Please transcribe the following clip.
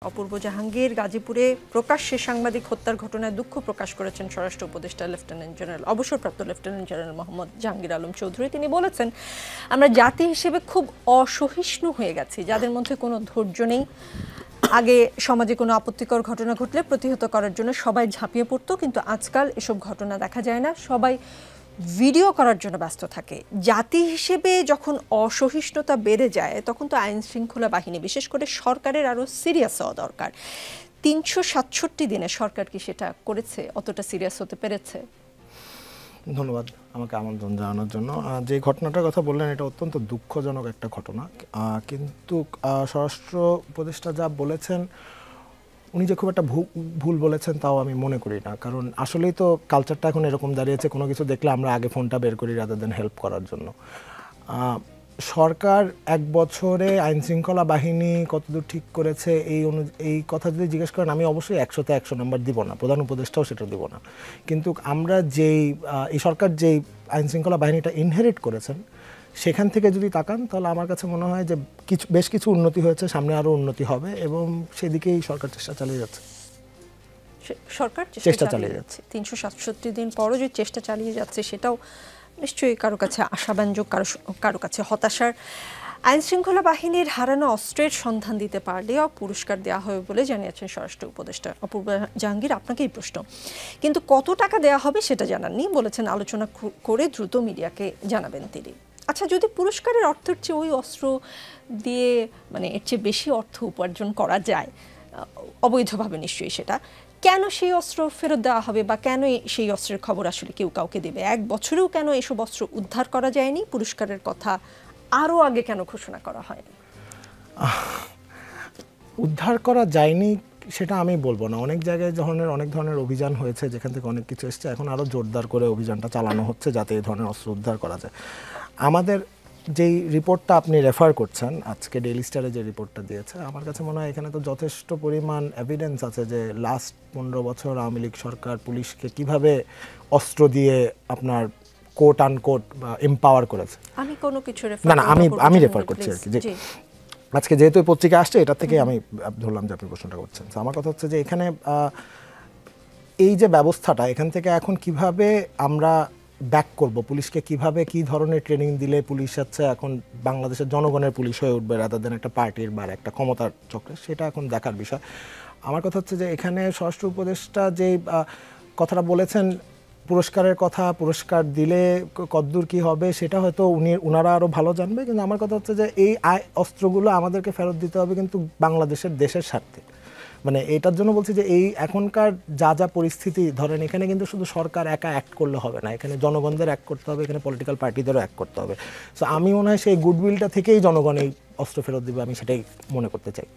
অপূর্ব জাহাঙ্গীর গাজীপুরে প্রকাশ্যে সাংবাদিক হত্যার ঘটনায় দুঃখ প্রকাশ করেছেন স্বরাষ্ট্র উপদেষ্টা লেফটেন্যান্ট জেনারেল অবসরপ্রাপ্ত লেফটেন্যান্ট জেনারেল মোহাম্মদ জাহাঙ্গীর আলম চৌধুরী। তিনি বলেছেন, আমরা জাতি হিসেবে খুব অসহিষ্ণু হয়ে গেছি, যাদের মধ্যে কোনো ধৈর্য নেই। আগে সমাজে কোনো আপত্তিকর ঘটনা ঘটলে প্রতিহত করার জন্য সবাই ঝাঁপিয়ে পড়তো, কিন্তু আজকাল এসব ঘটনা দেখা যায় না, সবাই ভিডিও করার জন্য ব্যস্ত থাকে। জাতি হিসেবে যখন অসহিষ্ণুতা বেড়ে যায় তখন তো আইন শৃঙ্খলা বাহিনী, বিশেষ করে সরকারের আরও সিরিয়াস হওয়া দরকার। ৩৬৭ দিনে সরকার কি সেটা করেছে? অতটা সিরিয়াস হতে পেরেছে? ধন্যবাদ আমাকে আমন্ত্রণ জানানোর জন্য। যে ঘটনাটার কথা বললেন এটা অত্যন্ত দুঃখজনক একটা ঘটনা, কিন্তু স্বরাষ্ট্র উপদেষ্টা যা বলেছেন উনি যে খুব একটা ভুল বলেছেন তাও আমি মনে করি না, কারণ আসলেই তো কালচারটা এখন এরকম দাঁড়িয়েছে, কোনো কিছু দেখলে আমরা আগে ফোনটা বের করি রাদার দেন হেল্প করার জন্য। সরকার এক বছরে আইন শৃঙ্খলা বাহিনী কতদূর ঠিক করেছে এই কথা যদি জিজ্ঞেস করেন, আমি অবশ্যই 100-তে 100 নাম্বার দিব না, প্রধান উপদেষ্টাও সেটা দিব না। কিন্তু আমরা এই সরকার যেই আইন শৃঙ্খলা বাহিনীটা ইনহেরিট করেছেন সেখান থেকে যদি তাকান তাহলে আমার কাছে মনে হয় যে বেশ কিছু উন্নতি হয়েছে, সামনে আরও উন্নতি হবে এবং সেদিকেই সরকার চেষ্টা চালিয়ে যাচ্ছে। সরকার চেষ্টা চালিয়ে যাচ্ছে ৩৬৭ দিন পরও যে চেষ্টা চালিয়ে যাচ্ছে সেটাও নিশ্চয়ই কারো কাছে আশাব্যঞ্জক, কারো কাছে হতাশার। আইন শৃঙ্খলা বাহিনীর হারানো অস্ত্রের সন্ধান দিতে পারলেও পুরস্কার দেওয়া হবে বলে জানিয়েছেন স্বরাষ্ট্র উপদেষ্টা অপূর্ব জাহাঙ্গীর। আপনাকেই প্রশ্ন, কিন্তু কত টাকা দেওয়া হবে সেটা জানাননি, বলেছেন আলোচনা করে দ্রুত মিডিয়াকে জানাবেন তিনি। আচ্ছা, যদি পুরস্কারের অর্থের চেয়ে ওই অস্ত্র দিয়ে এর চেয়ে বেশি অর্থ উপার্জন করা যায় অবৈধভাবে, নিশ্চয়ই সেটা কেন সেই অস্ত্র ফেরত দেওয়া হবে বা কেন সেই অস্ত্রের খবর আসলে কেউ কাউকে দেবে? এক বছরেও কেন এসব অস্ত্র উদ্ধার করা যায়নি? পুরস্কারের কথা আরও আগে কেন ঘোষণা করা হয়নি? উদ্ধার করা যায়নি সেটা আমি বলবো না। অনেক জায়গায় অনেক ধরনের অভিযান হয়েছে যেখান থেকে অনেক কিছু এসছে, এখন আরও জোরদার করে অভিযানটা চালানো হচ্ছে যাতে এই ধরনের অস্ত্র উদ্ধার করা যায়। আমাদের যেই রিপোর্টটা আপনি রেফার করছেন, আজকে ডেইলি স্টারে যে রিপোর্টটা দিয়েছে, আমার কাছে মনে হয় এখানে তো যথেষ্ট পরিমাণ এভিডেন্স আছে যে লাস্ট 15 বছর আওয়ামী লীগ সরকার পুলিশকে কিভাবে অস্ত্র দিয়ে আপনার কোট আনকোট বা এম্পাওয়ার করেছে। আমি কোনো কিছু আমি রেফার করছি আর কি, যে আজকে যেহেতু পত্রিকা আসছে এটা থেকে আমি ধরলাম যে আপনি প্রশ্নটা করছেন। আমার কথা হচ্ছে যে এখানে এই যে ব্যবস্থাটা, এখান থেকে এখন কিভাবে আমরা ব্যাক করব, পুলিশকে কিভাবে কি ধরনের ট্রেনিং দিলে পুলিশ হচ্ছে এখন বাংলাদেশের জনগণের পুলিশ হয়ে উঠবে রাদার দেন একটা পার্টির বা একটা ক্ষমতার চক্রে, সেটা এখন দেখার বিষয়। আমার কথা হচ্ছে যে এখানে স্বরাষ্ট্র উপদেষ্টা যে কথাটা বলেছেন পুরস্কারের কথা, পুরস্কার দিলে কতদূর কি হবে সেটা হয়তো ওনারা আরও ভালো জানবে, কিন্তু আমার কথা হচ্ছে যে এই অস্ত্রগুলো আমাদেরকে ফেরত দিতে হবে কিন্তু বাংলাদেশের দেশের স্বার্থে। এটার জন্য বলছি যে এই এখনকার যা পরিস্থিতি, ধরেন এখানে কিন্তু শুধু সরকার একা অ্যাক্ট করলে হবে না, এখানে জনগণদের অ্যাক্ট করতে হবে, এখানে পলিটিক্যাল পার্টিদেরও অ্যাক্ট করতে হবে। সো আমি মনে হয় সেই গুডউইলটা থেকেই জনগণ এই অস্ত্র ফেরত দিবে, আমি সেটাই মনে করতে চাই।